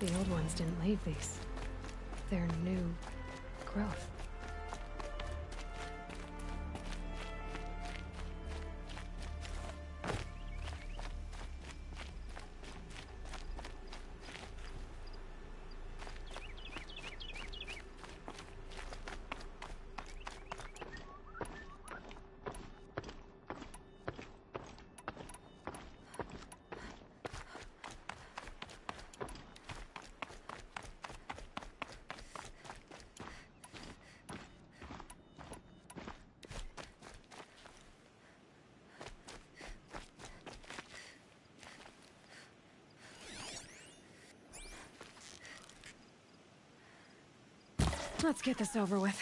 The old ones didn't leave these. They're new growth. Let's get this over with.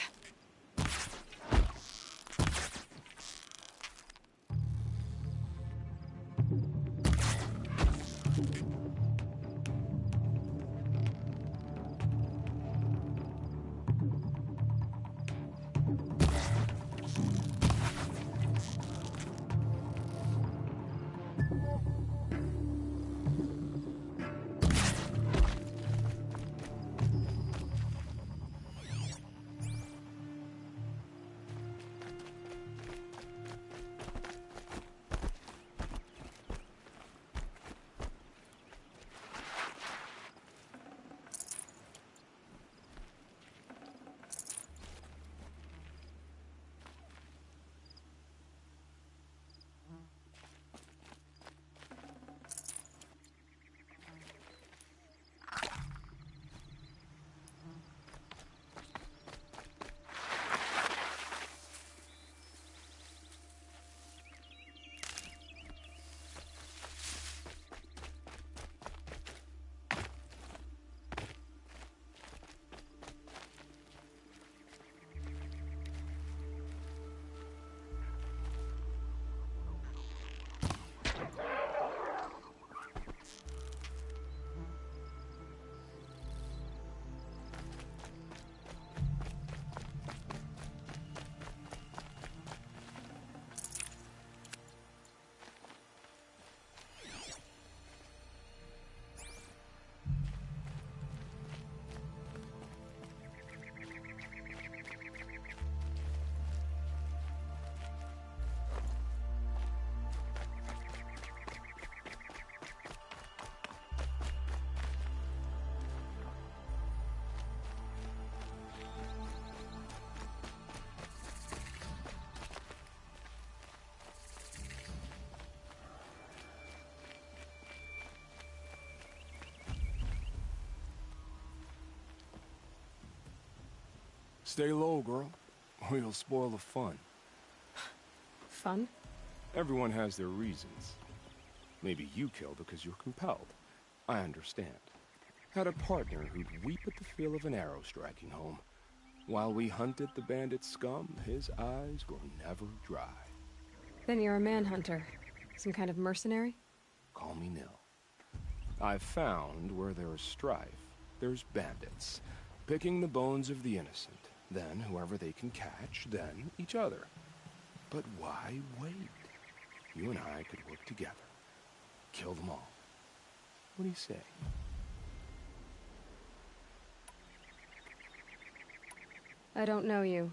Stay low, girl, or you'll spoil the fun. Fun? Everyone has their reasons. Maybe you kill because you're compelled. I understand. Had a partner who'd weep at the feel of an arrow striking home. While we hunted the bandit scum, his eyes were never dry. Then you're a manhunter. Some kind of mercenary? Call me Nil. I've found where there is strife, there's bandits, picking the bones of the innocent. Then whoever they can catch, then each other. But why wait? You and I could work together. Kill them all. What do you say? I don't know you,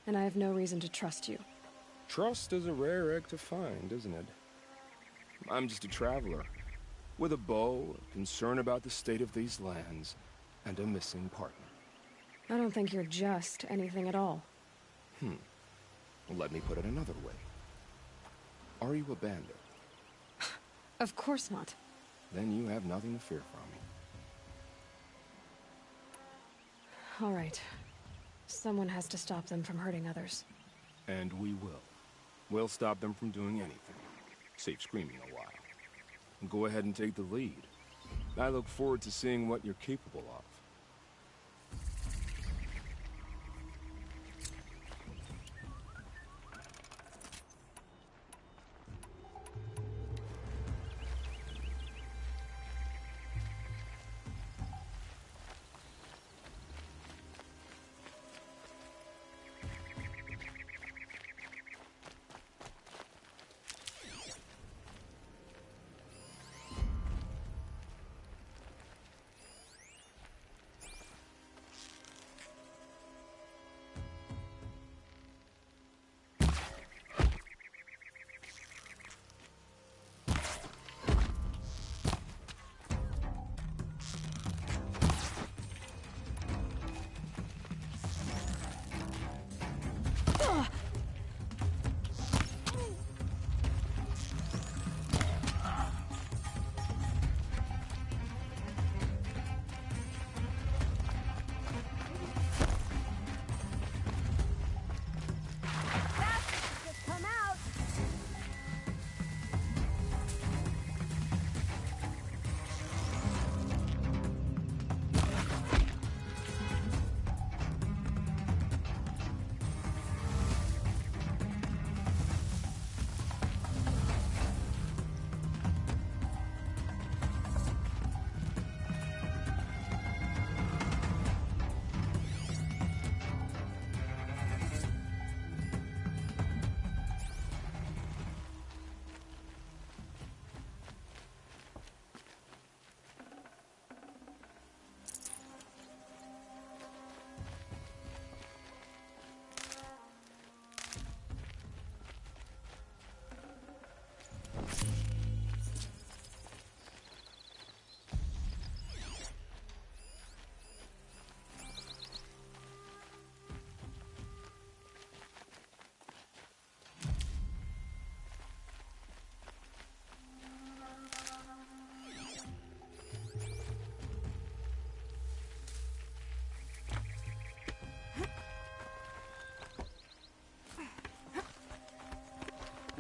and I have no reason to trust you. Trust is a rare egg to find, isn't it? I'm just a traveler, with a bow, a concern about the state of these lands, and a missing partner. I don't think you're just anything at all. Let me put it another way. Are you a bandit? Of course not. Then you have nothing to fear from me. All right. Someone has to stop them from hurting others. And we will. We'll stop them from doing anything. Save screaming a while. Go ahead and take the lead. I look forward to seeing what you're capable of.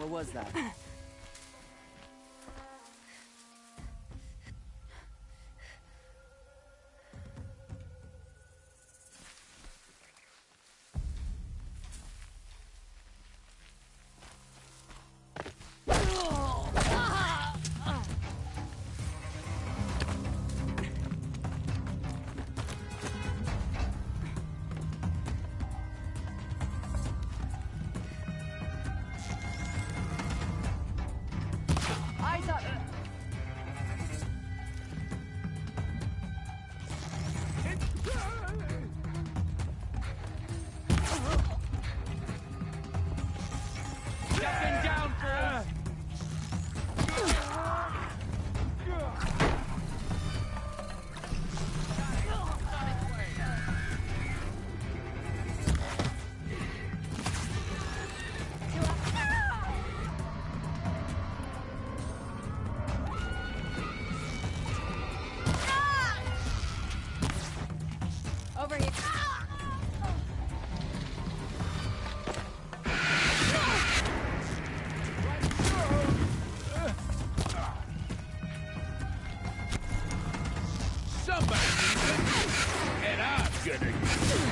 What was that? Eyes up! Stepping down, fools! Over here. Somebody needs it, and I'm gonna use it.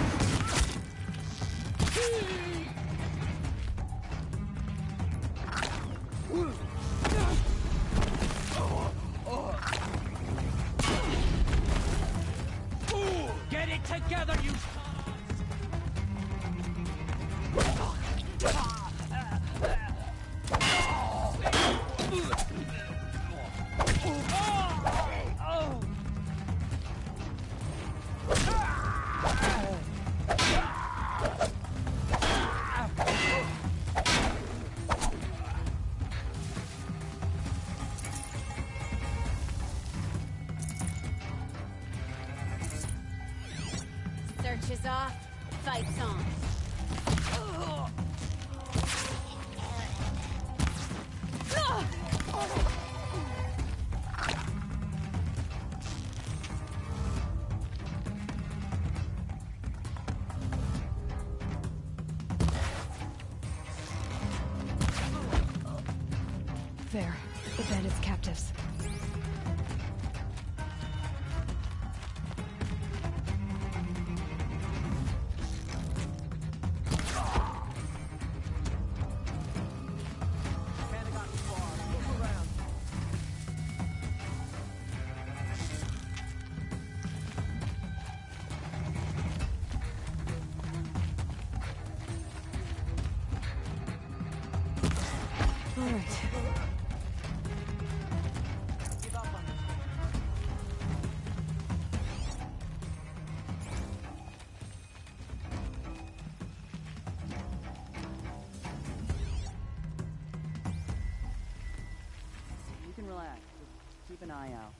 Get it together, you... Search is off, fight's on. There. The bandits' captives. All right. You can relax. Just keep an eye out.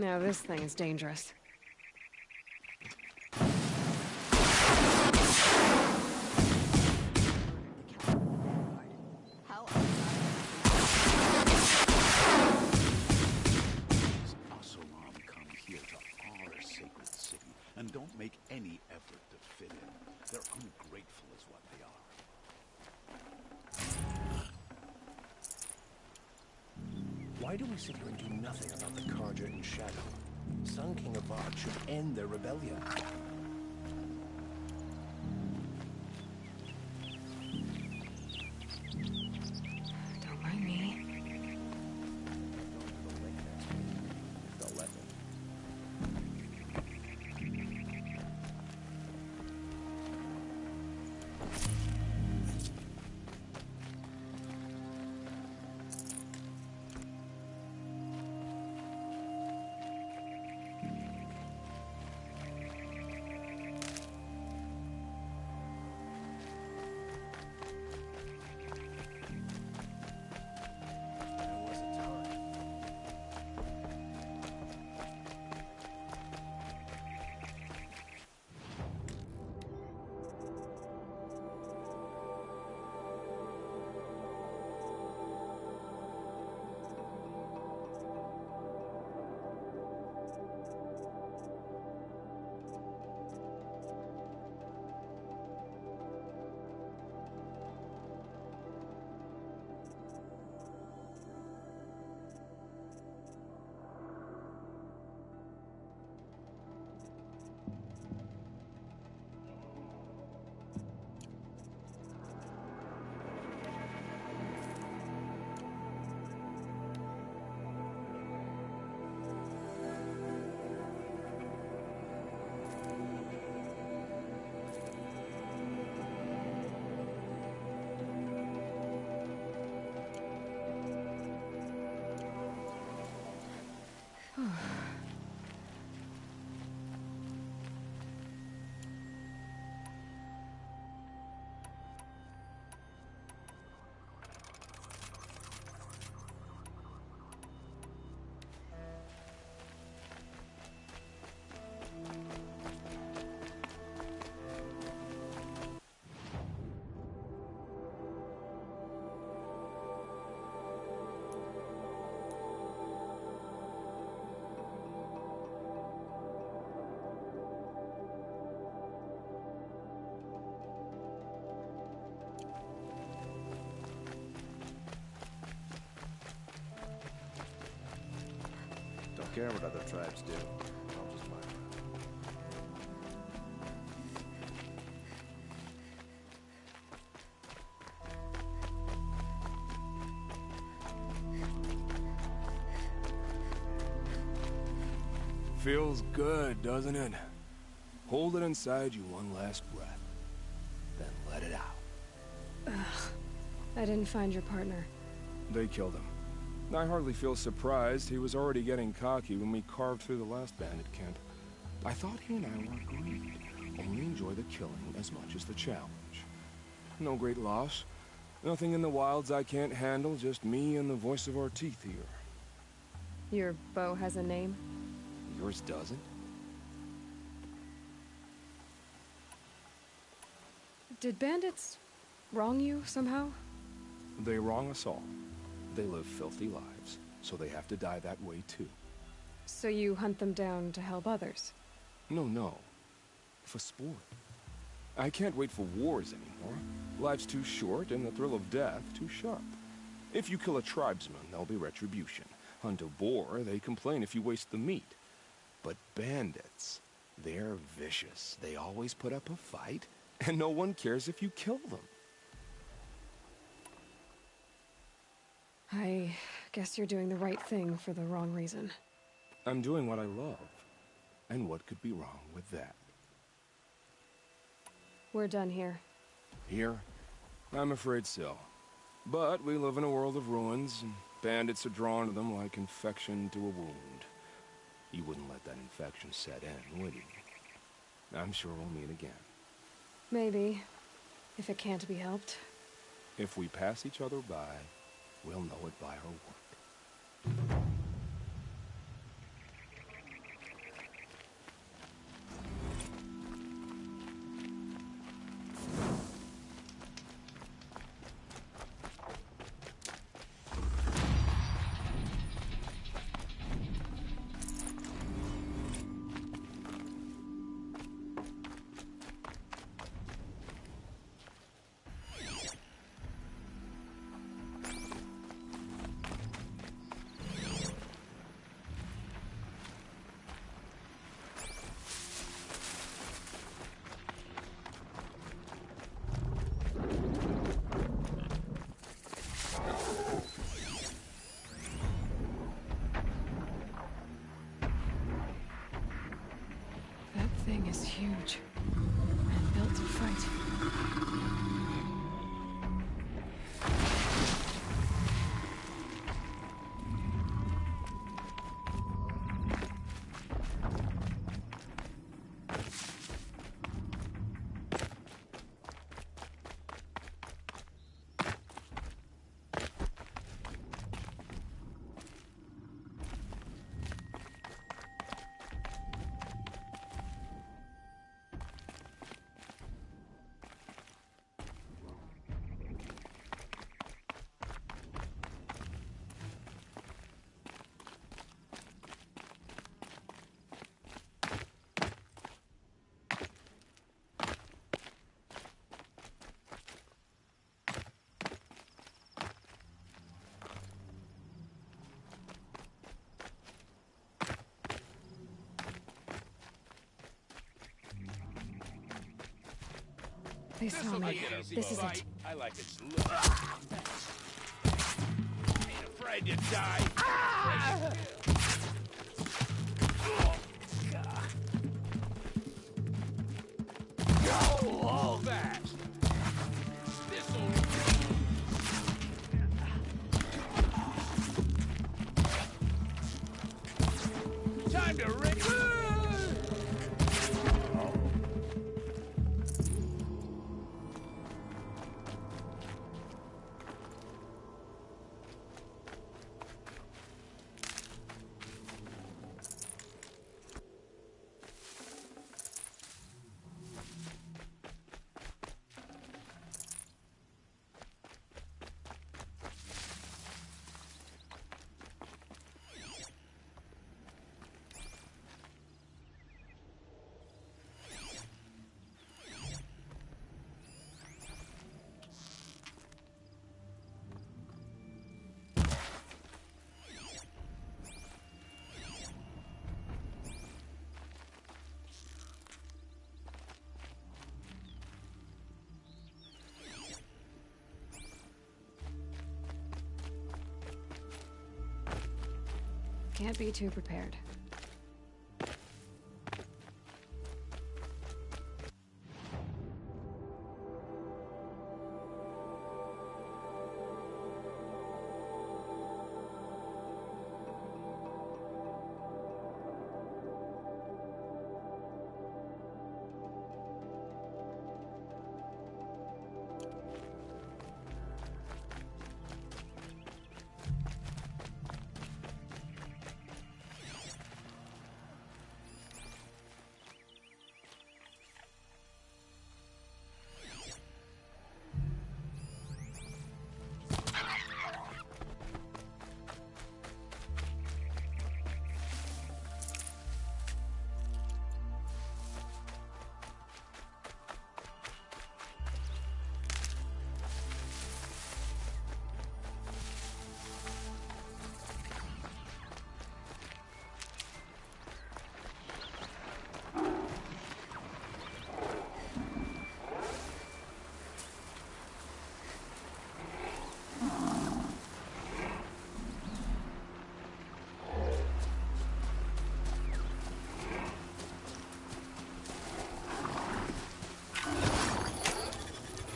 Now this thing is dangerous. How Asulam come here to our sacred city and don't make any effort to fit in. They're ungrateful is what they are. Why do we sit here and do nothing about the Carja in Shadow? Sun King Avad should end their rebellion. Don't mind me. They'll let them. don't care what other tribes do. I'll just mind my own. Feels good, doesn't it? Hold it inside you one last breath. Then let it out. I didn't find your partner. They killed him. I hardly feel surprised. He was already getting cocky when we carved through the last bandit camp. I thought he and I were agreed. Only enjoy the killing as much as the challenge. No great loss. Nothing in the wilds I can't handle, just me and the voice of our teeth here. Your bow has a name? Yours doesn't? Did bandits wrong you somehow? They wrong us all. They live filthy lives, so they have to die that way too. So you hunt them down to help others? No. For sport. I can't wait for wars anymore. Life's too short and the thrill of death too sharp. If you kill a tribesman, there'll be retribution. Hunt a boar, they complain if you waste the meat. But bandits, they're vicious. They always put up a fight, and no one cares if you kill them. I guess you're doing the right thing for the wrong reason. I'm doing what I love. And what could be wrong with that? We're done here. Here? I'm afraid so. But we live in a world of ruins, and bandits are drawn to them like infection to a wound. You wouldn't let that infection set in, would you? I'm sure we'll meet again. Maybe. If it can't be helped. If we pass each other by, we'll know it by our work. That thing is huge. And built to fight. They saw me. This is it. I like its look. Ain't afraid to die. All that. This'll. Time to ready. Can't be too prepared.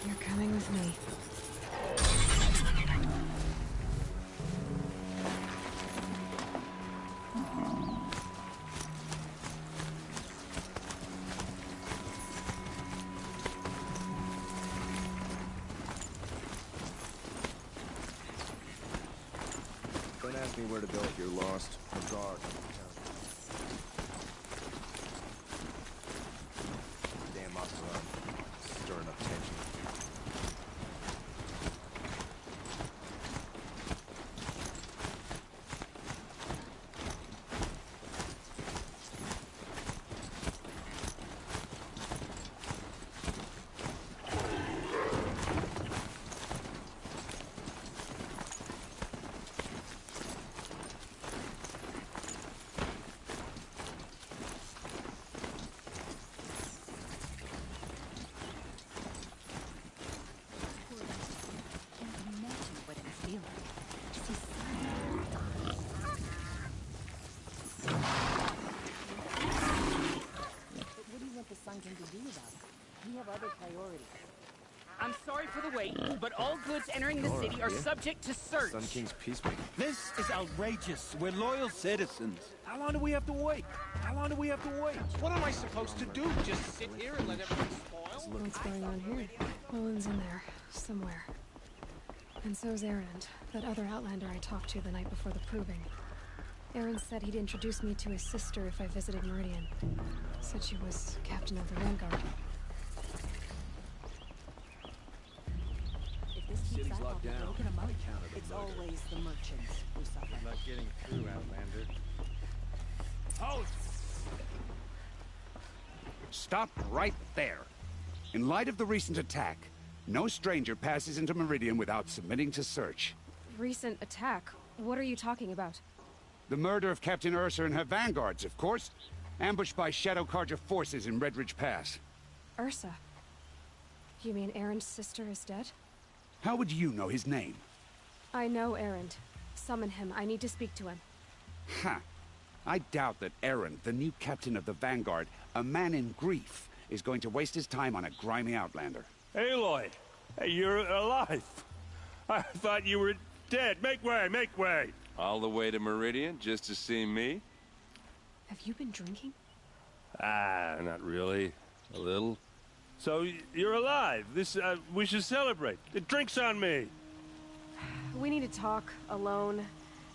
You're coming with me. Don't ask me where to go if you're lost. A guard. Damn Masaran. Stirring up tension. We have other priorities. I'm sorry for the wait, but all goods entering the city are subject to search. Sun King's peacemaker. This is outrageous. We're loyal citizens. How long do we have to wait? How long do we have to wait? What am I supposed to do? Just sit here and let everything spoil? What's going on here? Owen's in there, somewhere. And so's Erend, that other Outlander I talked to the night before the proving. Erend said he'd introduce me to his sister if I visited Meridian. Said she was captain of the Vanguard. If this keeps City's locked down. broken them up, Account of the it's murder. always the merchants who suffer. Not getting through, Outlander. Halt! Stop right there. In light of the recent attack, no stranger passes into Meridian without submitting to search. Recent attack? What are you talking about? The murder of Captain Ursa and her vanguards, of course. Ambushed by Shadow Carja forces in Redridge Pass. Ursa? You mean Erend's sister is dead? How would you know his name? I know Erend. Summon him. I need to speak to him. Ha! I doubt that Erend, the new captain of the Vanguard, a man in grief, is going to waste his time on a grimy outlander. Aloy! Hey, you're alive! I thought you were dead. Make way, make way! All the way to Meridian just to see me? Have you been drinking? Ah, not really. A little. So, you're alive. We should celebrate. The drink's on me. We need to talk, alone,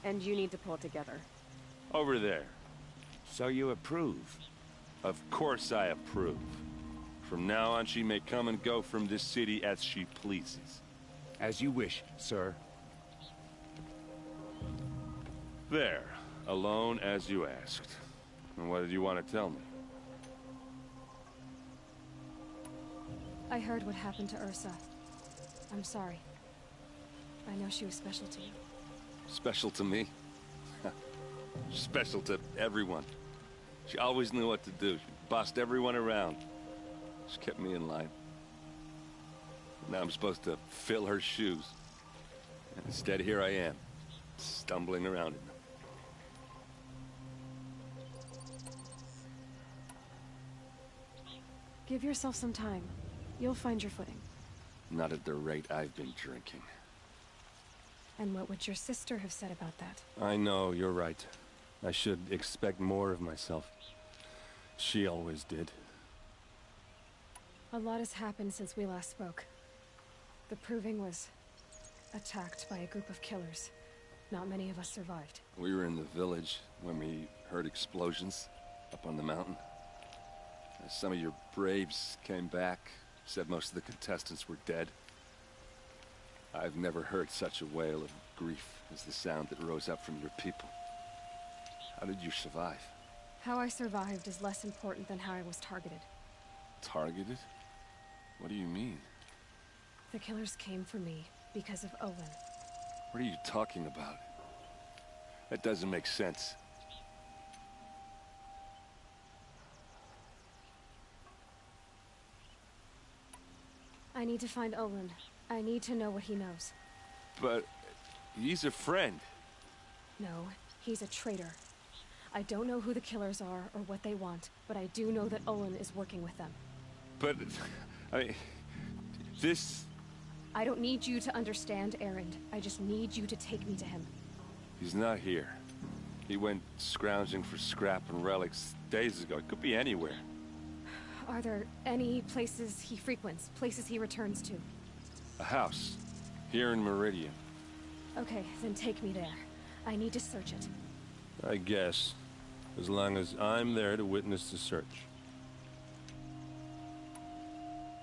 and you need to pull it together. Over there. So you approve? Of course I approve. From now on, she may come and go from this city as she pleases. As you wish, sir. There. Alone as you asked. And what did you want to tell me? I heard what happened to Ursa. I'm sorry. I know she was special to you. Special to me? Special to everyone. She always knew what to do. She bossed everyone around. She kept me in line. Now I'm supposed to fill her shoes. And instead, here I am, stumbling around in them. Give yourself some time. You'll find your footing. Not at the rate I've been drinking. And what would your sister have said about that? I know, you're right. I should expect more of myself. She always did. A lot has happened since we last spoke. The Proving was attacked by a group of killers. Not many of us survived. We were in the village when we heard explosions up on the mountain. Some of your braves came back, said most of the contestants were dead. I've never heard such a wail of grief as the sound that rose up from your people. How did you survive? How I survived is less important than how I was targeted. Targeted? What do you mean? The killers came for me because of Olin. What are you talking about? That doesn't make sense. I need to find Olin. I need to know what he knows. But he's a friend. No, he's a traitor. I don't know who the killers are or what they want, but I do know that Olin is working with them. But, this... I don't need you to understand, Erend. I just need you to take me to him. He's not here. He went scrounging for scrap and relics days ago. It could be anywhere. Are there any places he frequents? Places he returns to? A house. Here in Meridian. Okay, then take me there. I need to search it. I guess. As long as I'm there to witness the search.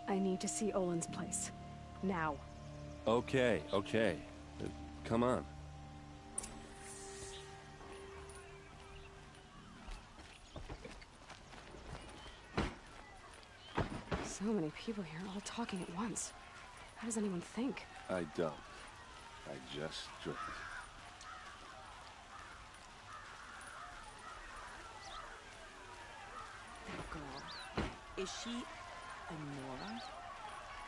I need to see Olin's place. Now. Okay, okay. Come on. So many people here, all talking at once. How does anyone think? I don't. I just drink. That girl. Is she a Nora?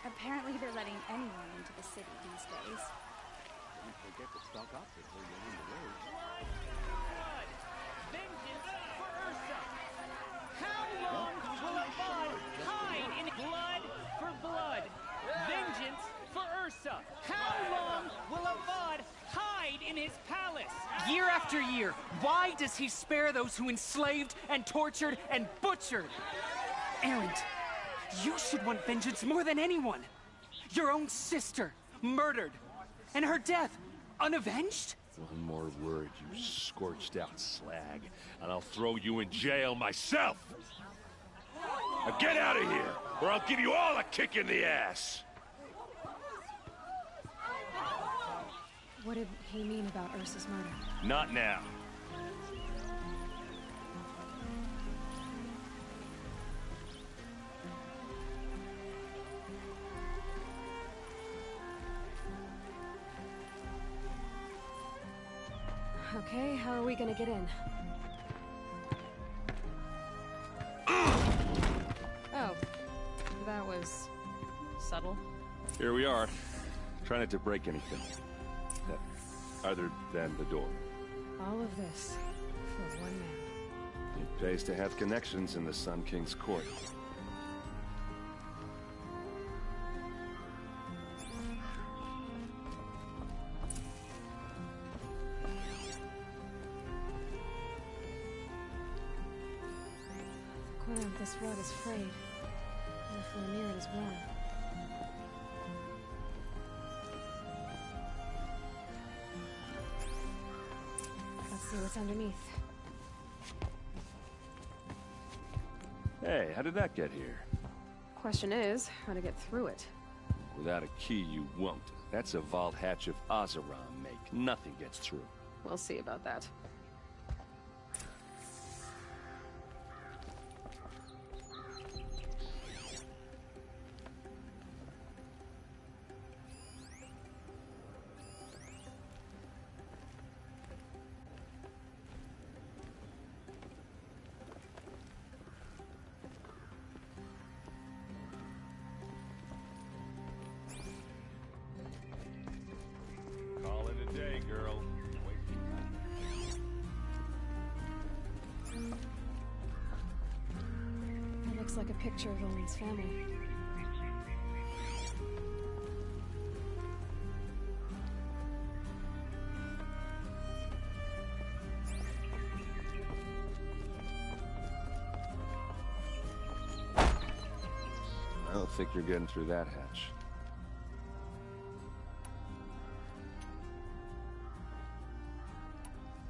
Apparently they're letting anyone into the city these days. Don't forget to stock up before you're on the road. Blood! Vengeance for Ursa! How long will Avad hide in blood for blood? Vengeance for Ursa! How long will Avad hide in his palace? Year after year, why does he spare those who enslaved and tortured and butchered? Erend, you should want vengeance more than anyone. Your own sister, murdered, and her death, unavenged? One more word, you scorched-out slag, and I'll throw you in jail myself! Now get out of here, or I'll give you all a kick in the ass! What did he mean about Ursa's murder? Not now. Okay, how are we gonna get in? Oh, that was subtle. Here we are. Try not to break anything. Other than the door. All of this for one man. It pays to have connections in the Sun King's court. The corner of this rug is frayed, as if we're near it is worn. Let's see what's underneath. Hey, how did that get here? Question is, how to get through it. Without a key, you won't. That's a vault hatch of Oseram make. Nothing gets through. We'll see about that. Call it a day, girl. looks like a picture of Olin's family. I don't think you're getting through that hatch.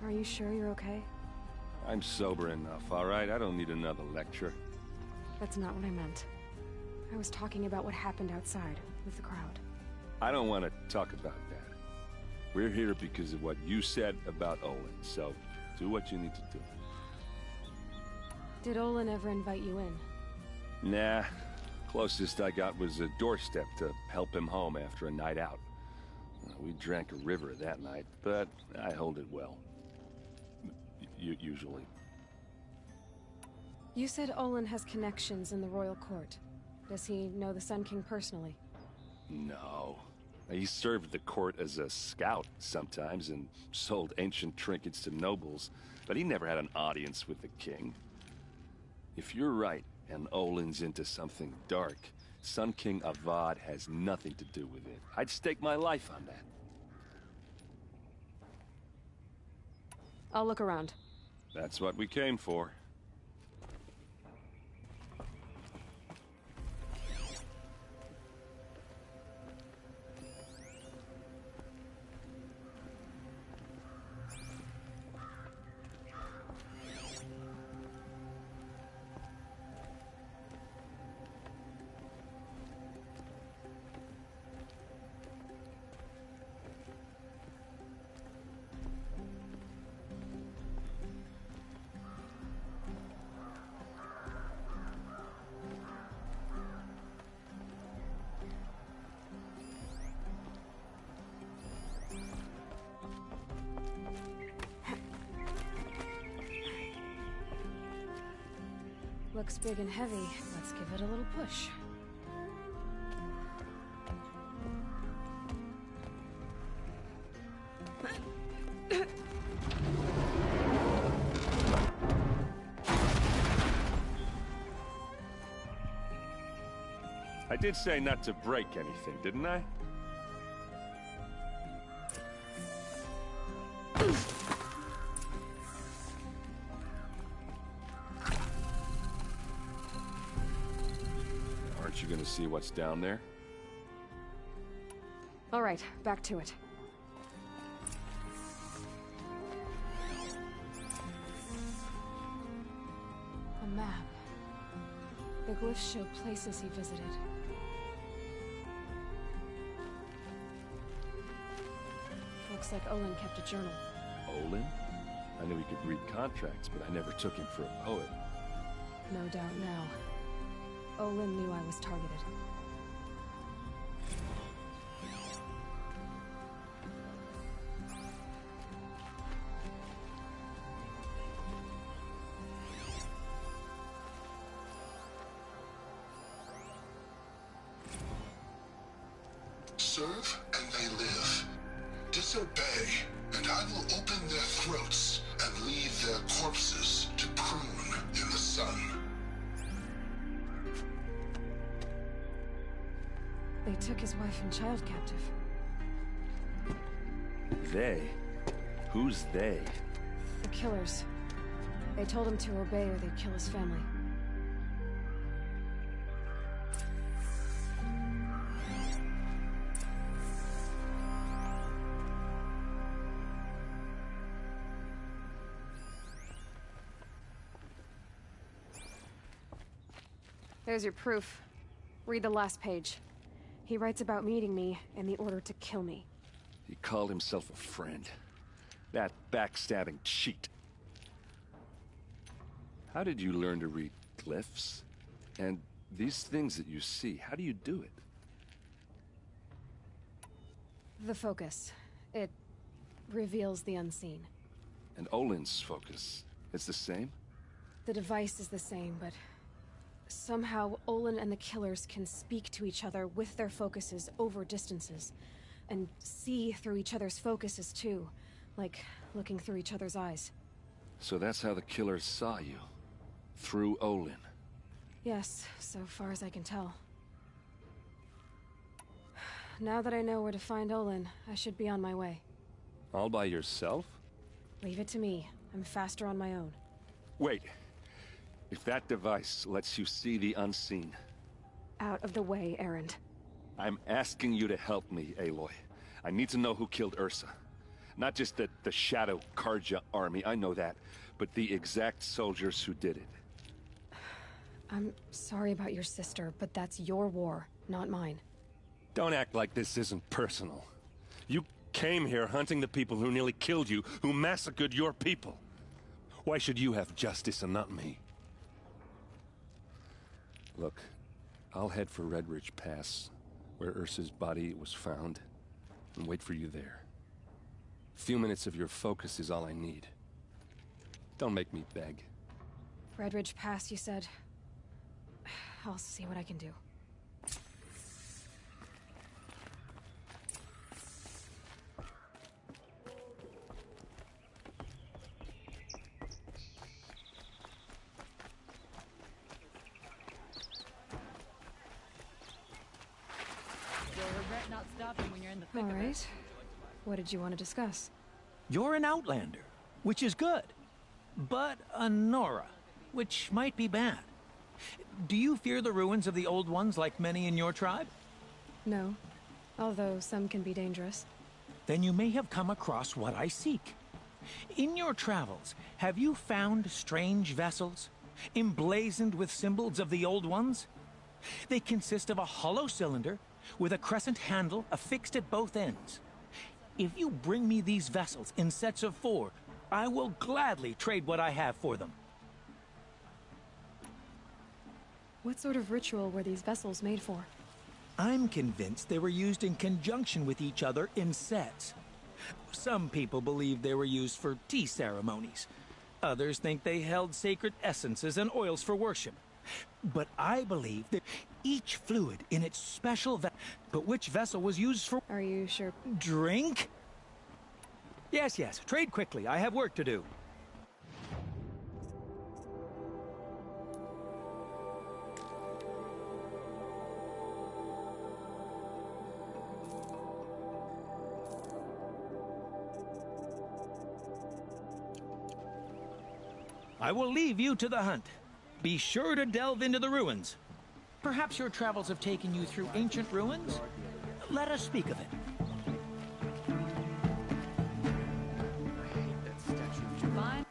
Are you sure you're okay? I'm sober enough, all right? I don't need another lecture. That's not what I meant. I was talking about what happened outside, with the crowd. I don't want to talk about that. We're here because of what you said about Olin, so do what you need to do. Did Olin ever invite you in? Nah. Closest I got was a doorstep to help him home after a night out. We drank a river that night, but I hold it well. Usually. You said Olin has connections in the royal court. Does he know the Sun King personally? No. He served the court as a scout sometimes and sold ancient trinkets to nobles, but he never had an audience with the king. If you're right, and Olin's into something dark, Sun King Avad has nothing to do with it. I'd stake my life on that. I'll look around. That's what we came for. Looks big and heavy. Let's give it a little push. I did say not to break anything, didn't I? Aren't you gonna see what's down there? All right, back to it. A map. The glyphs show places he visited. Looks like Olin kept a journal. Olin? I knew he could read contracts, but I never took him for a poet. No doubt now. Olin knew I was targeted. Serve and they live. Disobey, and I will open their throats and leave their corpses to prune in the sun. They took his wife and child captive. They? Who's they? The killers. They told him to obey or they'd kill his family. There's your proof. Read the last page. He writes about meeting me and the order to kill me. He called himself a friend. That backstabbing cheat. How did you learn to read glyphs? And these things that you see, how do you do it? The focus. It reveals the unseen. And Olin's focus, it's the same? The device is the same, but somehow Olin and the killers can speak to each other with their focuses over distances. And see through each other's focuses too. Like looking through each other's eyes. So that's how the killers saw you. Through Olin. Yes, so far as I can tell. Now that I know where to find Olin, I should be on my way. All by yourself? Leave it to me. I'm faster on my own. Wait. If that device lets you see the unseen... Out of the way, Erend. I'm asking you to help me, Aloy. I need to know who killed Ursa. Not just the Shadow Karja army, I know that, but the exact soldiers who did it. I'm sorry about your sister, but that's your war, not mine. Don't act like this isn't personal. You came here hunting the people who nearly killed you, who massacred your people. Why should you have justice and not me? Look, I'll head for Redridge Pass, where Ursa's body was found, and wait for you there. A few minutes of your focus is all I need. Don't make me beg. Redridge Pass, you said? I'll see what I can do. You'll regret not stopping when you're in the thick All of it. right. What did you want to discuss? You're an Outlander, which is good. But a Nora, which might be bad. Do you fear the ruins of the Old Ones like many in your tribe? No. Although some can be dangerous. Then you may have come across what I seek. In your travels, have you found strange vessels, emblazoned with symbols of the Old Ones? They consist of a hollow cylinder with a crescent handle affixed at both ends. If you bring me these vessels in sets of 4, I will gladly trade what I have for them. What sort of ritual were these vessels made for? I'm convinced they were used in conjunction with each other in sets. Some people believe they were used for tea ceremonies. Others think they held sacred essences and oils for worship. But I believe that each fluid in its special But which vessel was used for... Are you sure? Drink? Yes, yes. Trade quickly. I have work to do. I will leave you to the hunt. Be sure to delve into the ruins. Perhaps your travels have taken you through ancient ruins? Let us speak of it. Fine.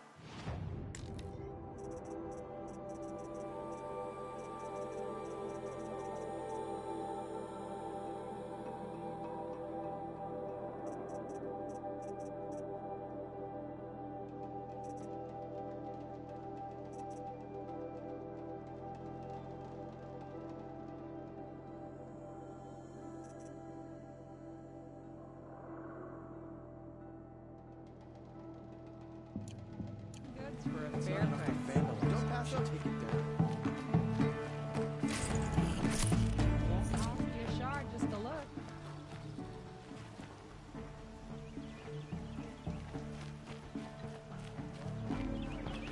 For a fair price. Don't pass up. Take it there. Won't cost you a shard just to look.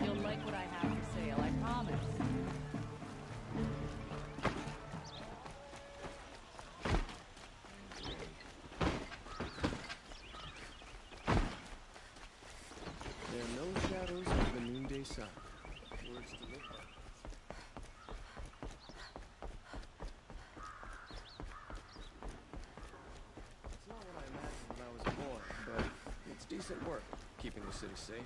You'll like what I have for sale, I promise. There are no shadows of the noonday sun. Words to live by. It's not what I imagined when I was a boy, but it's decent work, keeping the city safe.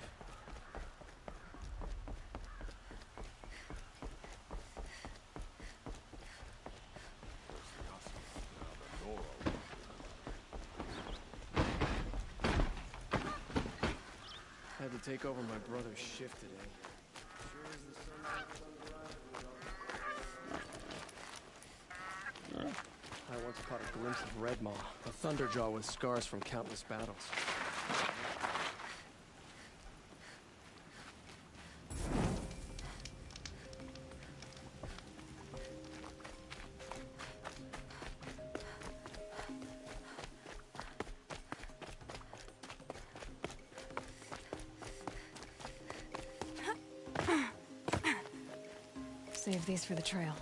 Had to take over my brother's shift today. Sure is the sun. I once caught a glimpse of Redmaw, a Thunderjaw with scars from countless battles. save these for the trail.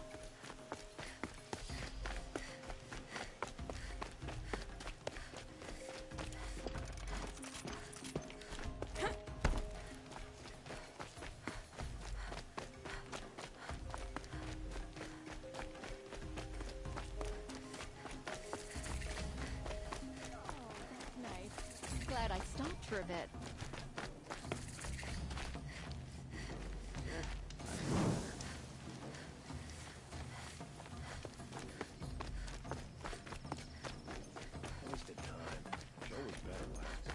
Nice. Glad I stopped for a bit. Wasted time. Joe was better last.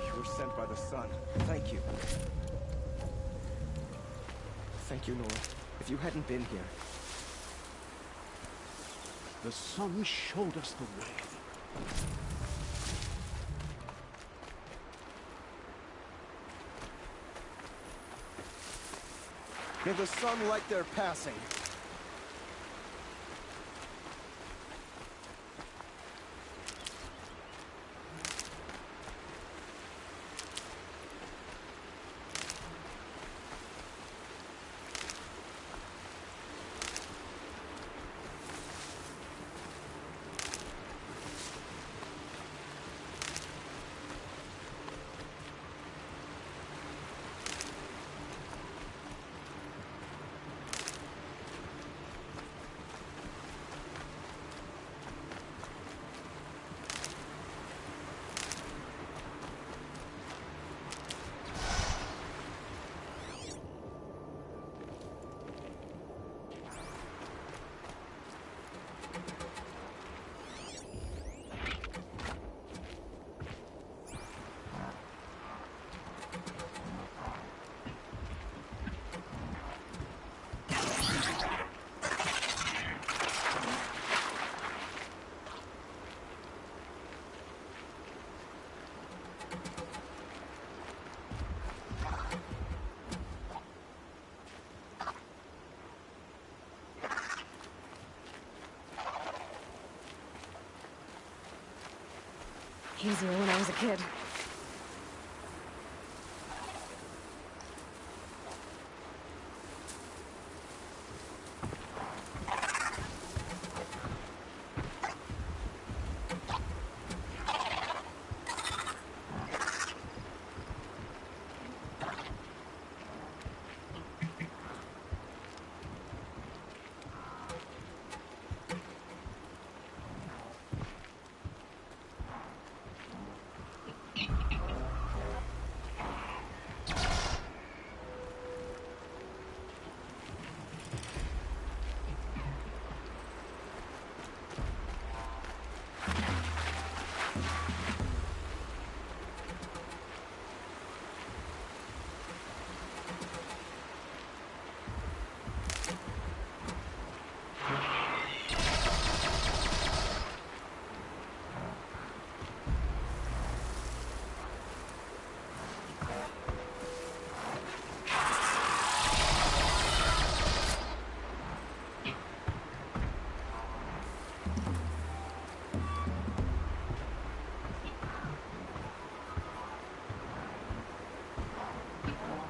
You were sent by the sun. Thank you. Thank you, Nora. If you hadn't been here... The sun showed us the way. May the sun light their passing. Easier when I was a kid.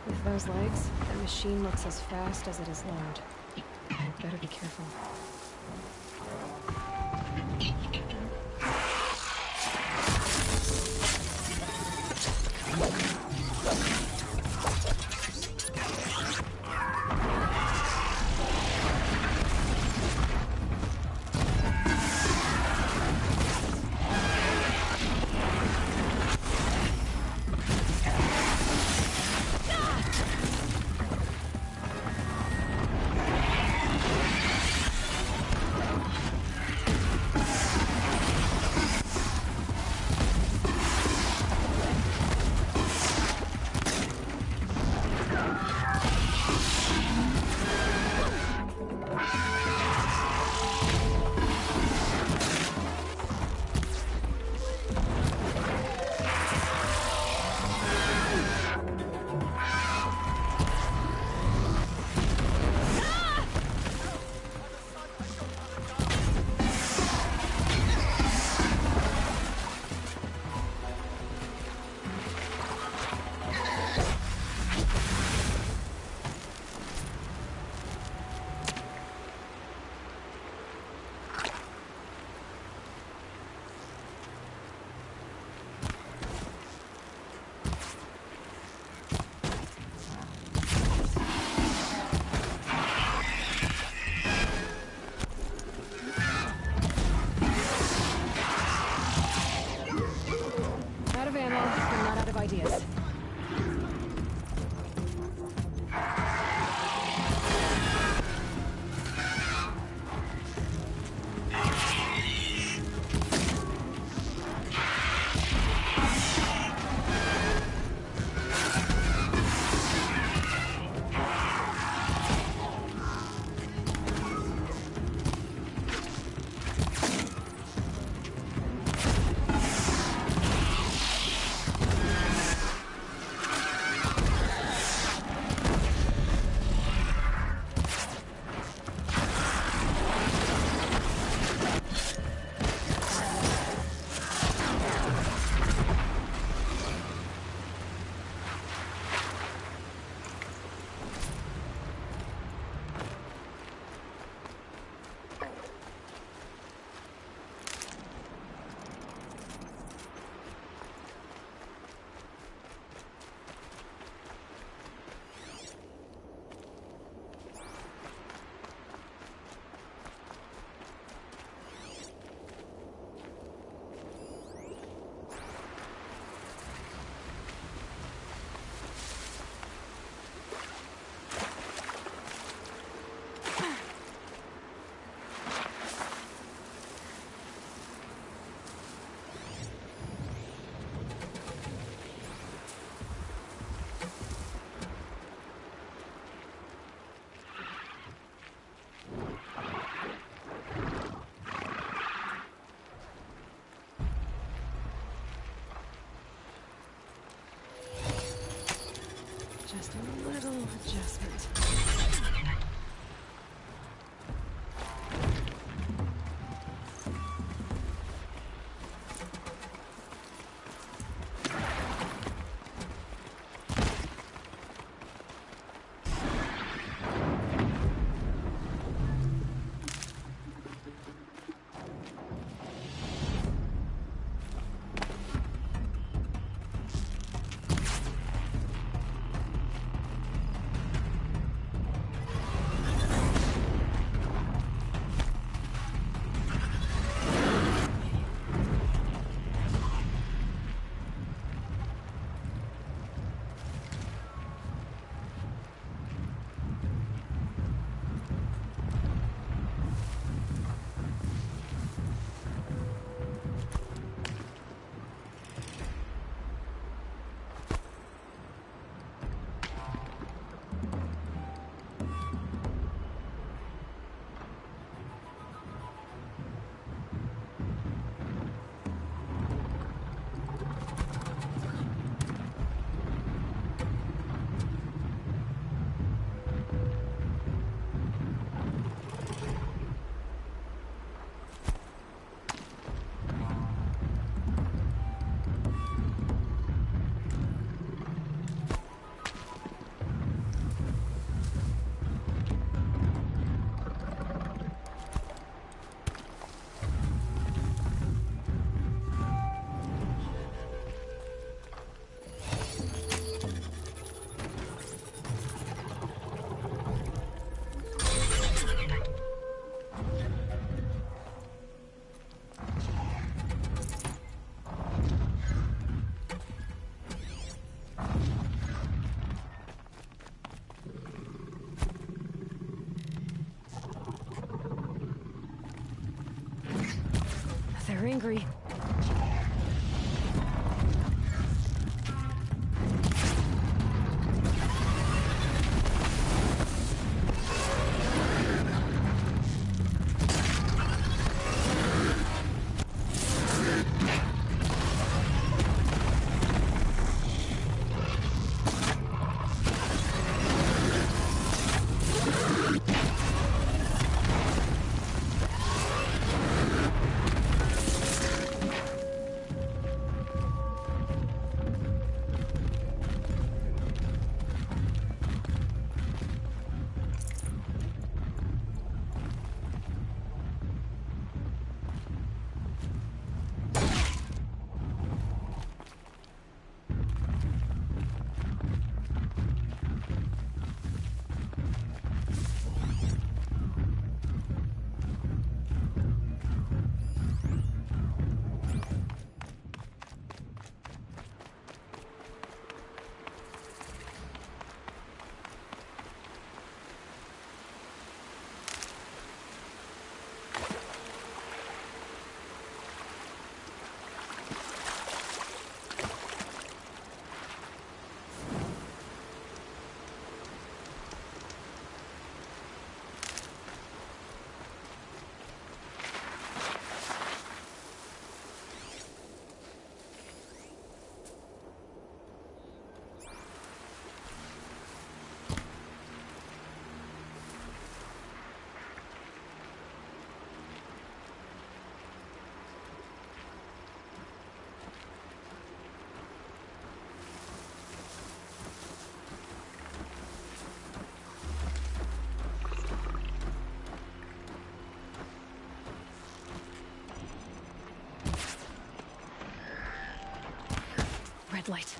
With those legs, that machine looks as fast as it is loud. I'd better be careful. little adjustment. They're angry. Red light.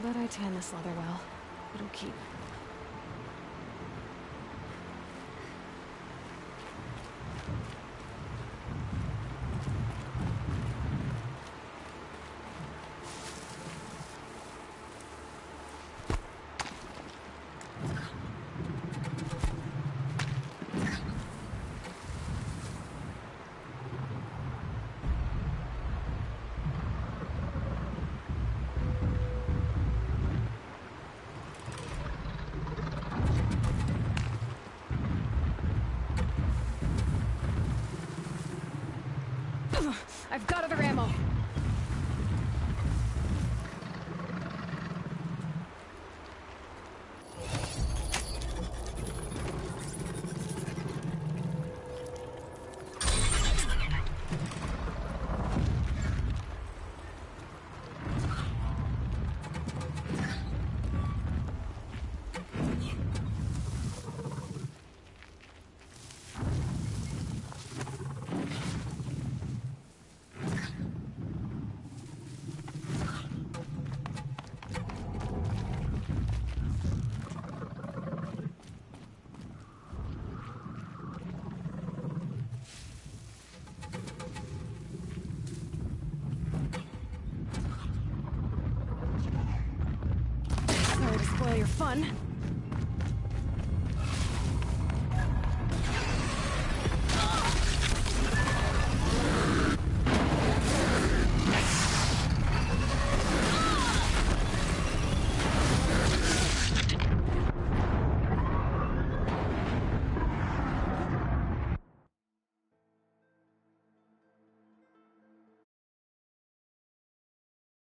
But I tan this leather well. It'll keep. I've got other ammo. Sorry to spoil your fun.